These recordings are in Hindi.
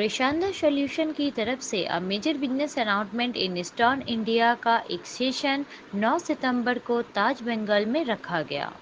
प्रशांत सॉल्यूशन की तरफ से a major business announcement in eastern India का एक सेशन 9 सितंबर को ताज बंगाल में रखा गया।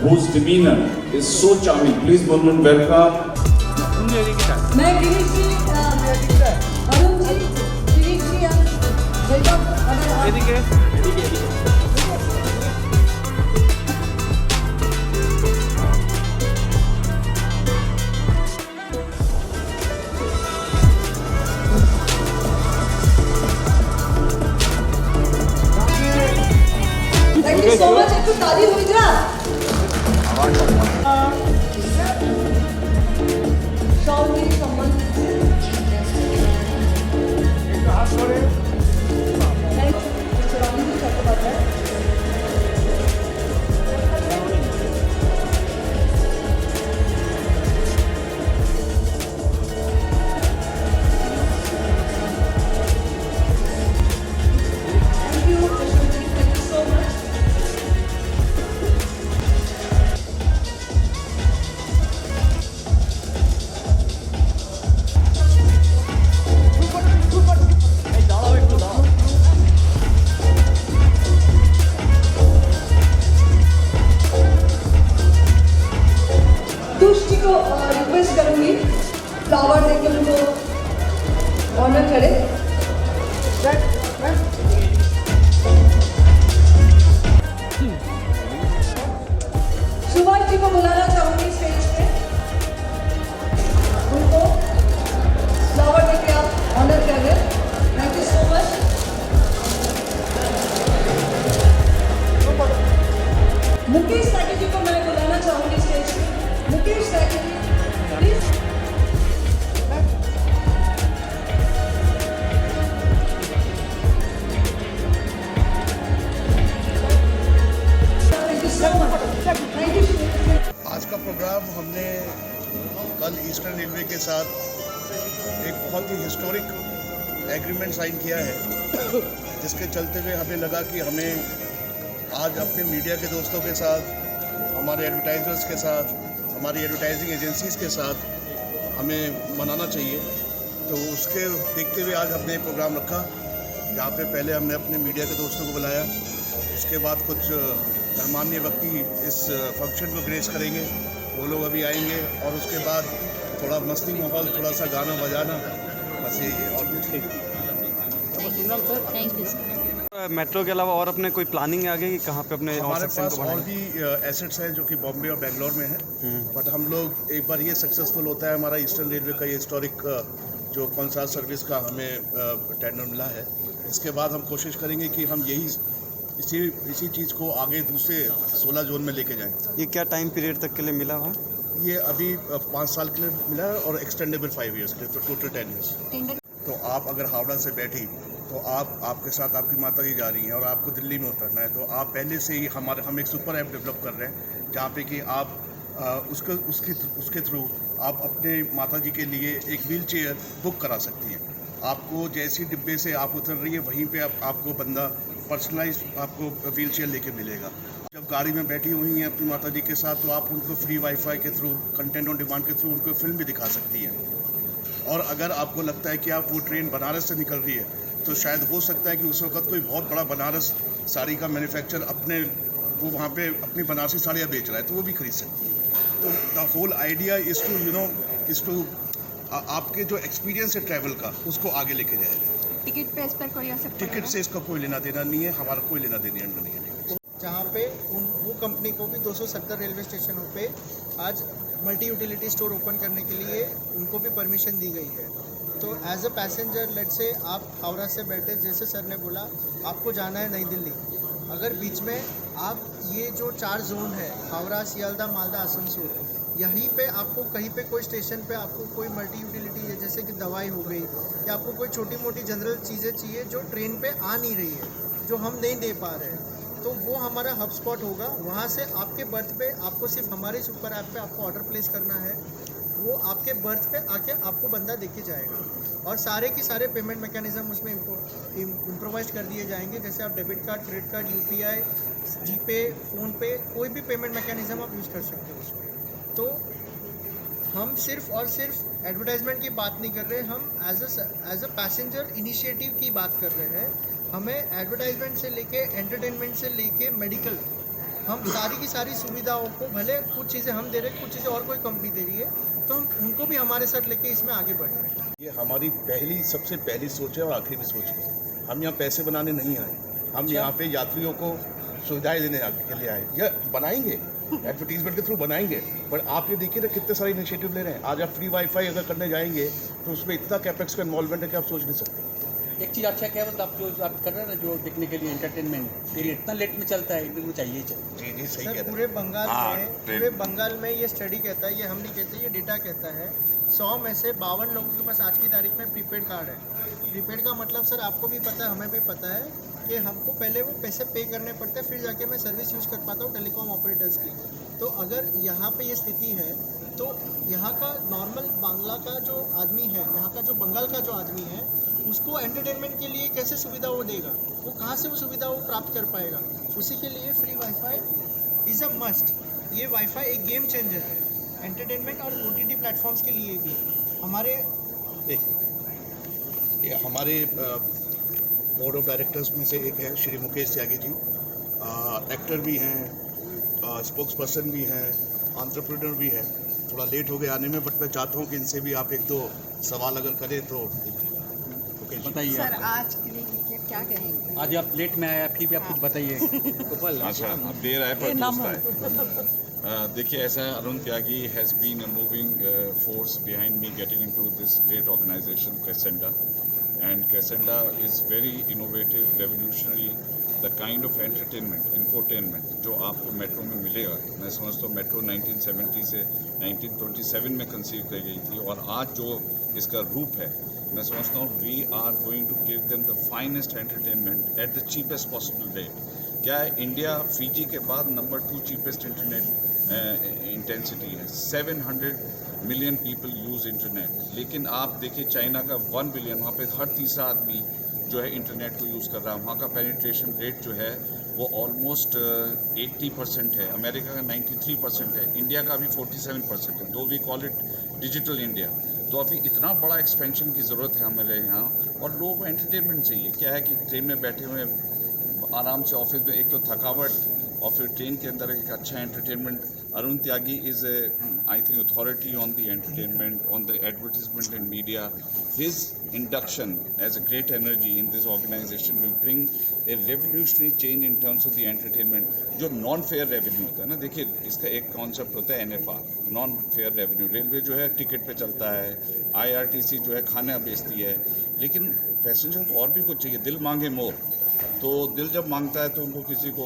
whose demeanor is so charming. Please warm welcome. मैं Girish ji, Arun ji, Girish ji, welcome. Thank you so much. एक ताली हुई जरा। तुष्टि को रिक्वेस्ट करूंगी फ्लावर देके उनको ऑनर करे। सुभाष जी को बुलाना चाहूंगी स्टेज पे, उनको फ्लावर देके आप ऑनर कर रहे। Thank you so much. Mukesh Saki जी को मैं बुलाना चाहूंगी स्टेज पे। Mukesh Saki ji please. Thank you so much. Thank you. आज का प्रोग्राम हमने कल ईस्टर्न रेलवे के साथ एक बहुत ही हिस्टोरिक एग्रीमेंट साइन किया है, जिसके चलते हुए हमें लगा कि हमें आज अपने मीडिया के दोस्तों के साथ, हमारे एडवर्टाइजर्स के साथ, हमारी एडवर्टाइजिंग एजेंसीज़ के साथ हमें मनाना चाहिए। तो उसके देखते हुए आज हमने एक प्रोग्राम रखा, जहाँ पे पहले हमने अपने मीडिया के दोस्तों को बुलाया, उसके बाद कुछ गणमान्य व्यक्ति इस फंक्शन को ग्रेस करेंगे, वो लोग अभी आएंगे, और उसके बाद थोड़ा मस्ती माहौल, थोड़ा सा गाना बजाना, बस यही है और कुछ नहीं। Thank you. मेट्रो के अलावा और अपने कोई प्लानिंग है आगे कि कहाँ पे अपने हमारे सेक्शन पास को और बढ़ाएं? भी एसेट्स हैं जो कि बॉम्बे और बेंगलोर में हैं, बट हम लोग एक बार ये सक्सेसफुल होता है, हमारा ईस्टर्न रेलवे का ये हिस्टोरिक जो कॉन्सर्ट सर्विस का हमें टेंडर मिला है, इसके बाद हम कोशिश करेंगे कि हम इसी चीज़ को आगे दूसरे 16 जोन में लेके जाएं। ये क्या टाइम पीरियड तक के लिए मिला हुआ? ये अभी 5 साल के लिए मिला है और एक्सटेंडेबल 5 ईयर्स के लिए, तो टोटल 10 ईयर्स। तो आप अगर हावड़ा से बैठी तो आपके साथ आपकी माता जी जा रही हैं और आपको दिल्ली में उतरना है, तो आप पहले से ही हम एक सुपर ऐप डेवलप कर रहे हैं, जहाँ पे कि आप उसके थ्रू आप अपने माता जी के लिए एक व्हील चेयर बुक करा सकती हैं। आपको जैसी डिब्बे से आप उतर रही है, वहीं पे आपको बंदा पर्सनलाइज आपको व्हील चेयर लेके मिलेगा। जब गाड़ी में बैठी हुई हैं अपनी माता जी के साथ, तो आप उनको फ्री वाईफाई के थ्रू, कंटेंट ऑन डिमांड के थ्रू उनको फिल्म भी दिखा सकती हैं। और अगर आपको लगता है कि आप वो ट्रेन बनारस से निकल रही है, तो शायद हो सकता है कि उस वक्त कोई बहुत बड़ा बनारस साड़ी का मैन्युफैक्चर वो वहाँ पे अपनी बनारसी साड़ियाँ बेच रहा है, तो वो भी खरीद सकती है। तो the whole idea is to आपके जो एक्सपीरियंस है ट्रैवल का उसको आगे लेके जाएगा। टिकट पे इस पर कोई असर टिकट से इसका कोई लेना देना नहीं है, हमारा कोई लेना देना नहीं है। जहाँ पे वो कंपनी को भी 270 रेलवे स्टेशनों पे आज मल्टी यूटिलिटी स्टोर ओपन करने के लिए उनको भी परमिशन दी गई है। तो एज अ पैसेंजर लेट से आप हावड़ा से बैठे, जैसे सर ने बोला आपको जाना है नई दिल्ली, अगर बीच में आप ये जो 4 जोन है हावड़ा, सियालदा, मालदा, आसनसोल, यहीं पे आपको कहीं पे कोई स्टेशन पे आपको कोई मल्टी यूटिलिटी है जैसे कि दवाई हो गई या आपको कोई छोटी मोटी जनरल चीज़ें चाहिए जो ट्रेन पे आ नहीं रही है, जो हम नहीं दे पा रहे हैं, तो वो हमारा हब स्पॉट होगा। वहाँ से आपके बर्थ पे आपको सिर्फ हमारे सुपर ऐप पे आपको ऑर्डर प्लेस करना है, वो आपके बर्थ पे आके आपको बंदा देके जाएगा और सारे के सारे पेमेंट मैकेनिज़्म उसमें इम्प्रोवाइज कर दिए जाएंगे। जैसे आप debit card, credit card, UPI, GPay, PhonePe, कोई भी पेमेंट मैकेनिज़्म आप यूज़ कर सकते हो उसमें। तो हम सिर्फ और सिर्फ एडवर्टाइजमेंट की बात नहीं कर रहे, हम एज अ पैसेंजर इनिशिएटिव की बात कर रहे हैं। हमें एडवर्टाइजमेंट से लेके एंटरटेनमेंट से लेके मेडिकल, हम सारी की सारी सुविधाओं को, भले कुछ चीज़ें हम दे रहे हैं, कुछ चीज़ें और कोई कंपनी दे रही है, तो हम उनको भी हमारे साथ लेके इसमें आगे बढ़ रहे हैं। ये हमारी सबसे पहली सोच है और आखिरी भी सोच है। हम यहाँ पैसे बनाने नहीं आए, हम यहाँ पे यात्रियों को सुविधाएं देने के लिए आए। यह बनाएंगे, एडवर्टीजमेंट के थ्रू बनाएंगे, पर आप ये देखिए ना कितने सारे इनिशिएटिव ले रहे हैं। आज आप फ्री वाईफाई अगर करने जाएंगे तो उसमें इतना कैपेक्स का इन्वॉल्वमेंट है कि आप सोच नहीं सकते। एक चीज़ अच्छा क्या मतलब आप जो आप कर रहे हैं ना, जो देखने के लिए एंटरटेनमेंट, ये इतना लेट में चलता है, इनको चाहिए ही चाहिए। जी जी सही सर, कह रहे पूरे बंगाल में ये स्टडी कहता है, ये हम नहीं कहते, ये डेटा कहता है 100 में से 52 लोगों के पास आज की तारीख में प्रीपेड कार्ड है। प्रीपेड का मतलब सर आपको भी पता है, हमें भी पता है कि हमको पहले वो पैसे पे करने पड़ते हैं, फिर जाके मैं सर्विस यूज़ कर पाता हूँ टेलीकॉम ऑपरेटर्स की। तो अगर यहाँ पे ये स्थिति है तो यहाँ का नॉर्मल बांग्ला का जो आदमी है, यहाँ का जो बंगाल का जो आदमी है, उसको एंटरटेनमेंट के लिए कैसे सुविधा वो देगा, वो कहाँ से वो सुविधा वो प्राप्त कर पाएगा। उसी के लिए free wifi is a must. ये वाईफाई एक गेम चेंजर है एंटरटेनमेंट और OTT प्लेटफॉर्म्स के लिए भी। हमारे बोर्ड ऑफ डायरेक्टर्स में से एक है श्री मुकेश त्यागी जी, एक्टर भी हैं, स्पोक्स पर्सन भी हैं, एंटरप्रेन्योर भी है। थोड़ा लेट हो गया आने में, बट मैं चाहता हूँ कि इनसे भी आप 1-2 सवाल अगर करें तो बताइए। सर आज के लिए क्या कहेंगे? आज आप लेट में आया, फिर भी आप कुछ बताइए। अच्छा, अब देर आए पर दोस्त आए। देखिए ऐसा है, Arun Tyagi has been a moving force behind me getting into this great organisation Crescenda, and Crescenda is very innovative, revolutionary, the kind of entertainment, infotainment जो आपको मेट्रो में मिलेगा। मैं समझता हूँ मेट्रो 1970 से 1927 में कंसीव की गई थी, और आज जो इसका रूप है, मैं समझता हूँ we are going to give them the finest entertainment at the cheapest possible rate. क्या है, इंडिया फिजी के बाद नंबर 2 चीपेस्ट इंटरनेट इंटेंसिटी है। 700 मिलियन पीपल यूज़ इंटरनेट, लेकिन आप देखिए चाइना का 1 बिलियन, वहाँ पे हर तीसरा आदमी जो है इंटरनेट को यूज़ कर रहा है। वहाँ का पेनिट्रेशन रेट जो है वो ऑलमोस्ट 80% है, अमेरिका का 93% है, इंडिया का भी 47% है, though we call it digital India. तो अभी इतना बड़ा एक्सपेंशन की ज़रूरत है हमारे यहाँ, और लोगों को एंटरटेनमेंट चाहिए। क्या है कि ट्रेन में बैठे हुए आराम से ऑफिस में, एक तो थकावट और फिर ट्रेन के अंदर एक अच्छा entertainment. Arun Tyagi is I think authority on the entertainment, on the advertisement and media. His induction as a great energy in this organisation will bring a revolutionary change in terms of the entertainment. जो नॉन फेयर रेवेन्यू होता है ना, देखिए इसका एक कॉन्सेप्ट होता है NFR, non fare revenue. Railway जो है टिकट पे चलता है, IRTC जो है खाना बेचती है, लेकिन पैसेंजर को और भी कुछ चाहिए। दिल मांगे मोर, तो दिल जब मांगता है तो उनको किसी को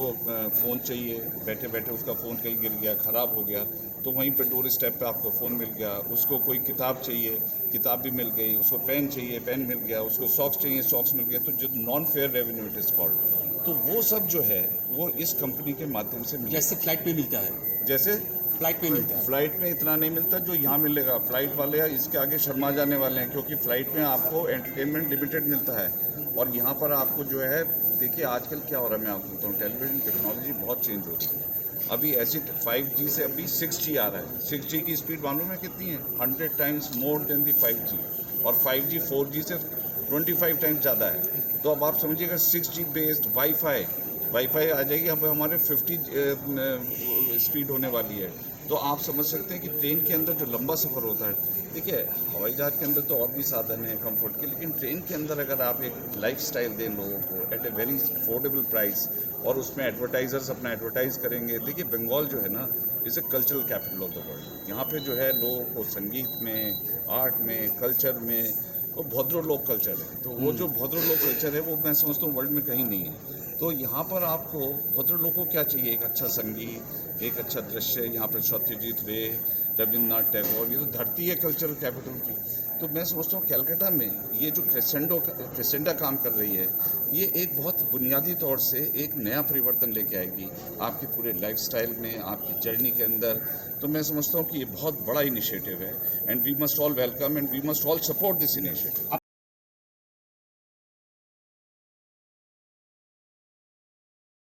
फ़ोन चाहिए, बैठे बैठे उसका फ़ोन कहीं गिर गया, ख़राब हो गया, तो वहीं पे डोर स्टेप पे आपको फ़ोन मिल गया। उसको कोई किताब चाहिए, किताब भी मिल गई। उसको पेन चाहिए, पेन मिल गया। उसको सॉक्स चाहिए, सॉक्स मिल गया। तो जो non fare revenue it is called, तो वो सब जो है वो इस कंपनी के माध्यम से मिलता है। जैसे फ्लाइट पे मिलता है, जैसे फ्लाइट पे मिलता है। फ्लाइट में इतना नहीं मिलता जो यहाँ मिलेगा। फ्लाइट वाले इसके आगे शर्मा जाने वाले हैं, क्योंकि फ़्लाइट में आपको एंटरटेनमेंट लिमिटेड मिलता है, और यहाँ पर आपको जो है, देखिए आजकल क्या हो रहा है, मैं आपको बताऊँ, टेलीविज़न टेक्नोलॉजी बहुत चेंज हो रही है। अभी ऐसी 5G से अभी 6G आ रहा है। 6G की स्पीड मालूम है कितनी है? 100 टाइम्स मोर देन दी 5G, और 5G 4G से 25 टाइम्स ज़्यादा है। तो अब आप समझिएगा 6G बेस्ड वाईफाई आ जाएगी। अब हमारे 50 स्पीड होने वाली है। तो आप समझ सकते हैं कि ट्रेन के अंदर जो लंबा सफ़र होता है, देखिए हवाई जहाज़ के अंदर तो और भी साधन हैं कंफर्ट के, लेकिन ट्रेन के अंदर अगर आप एक लाइफस्टाइल दें लोगों को at a very affordable price और उसमें एडवर्टाइजर्स अपना एडवर्टाइज़ करेंगे। देखिए बंगाल जो है ना is a cultural capital of the world. यहाँ पे जो है लोगों को संगीत में, आर्ट में, कल्चर में, वो भद्र लोक कल्चर है। तो वो जो भद्र लोक कल्चर है वो मैं समझता हूँ वर्ल्ड में कहीं नहीं है। तो यहाँ पर आपको भद्र लोगों को क्या चाहिए? एक अच्छा संगीत, एक अच्छा दृश्य। यहाँ पर सत्यजीत रे, रविन्द्रनाथ टैगोर, ये तो धरती है कल्चरल कैपिटल की। तो मैं समझता हूँ कैलकाटा में ये जो क्रेसेंडा काम कर रही है, ये एक बहुत बुनियादी तौर से एक नया परिवर्तन लेके आएगी आपके पूरे लाइफस्टाइल में, आपकी जर्नी के अंदर। तो मैं समझता हूँ कि ये बहुत बड़ा इनिशिएटिव है and we must all welcome and we must all support this initiative.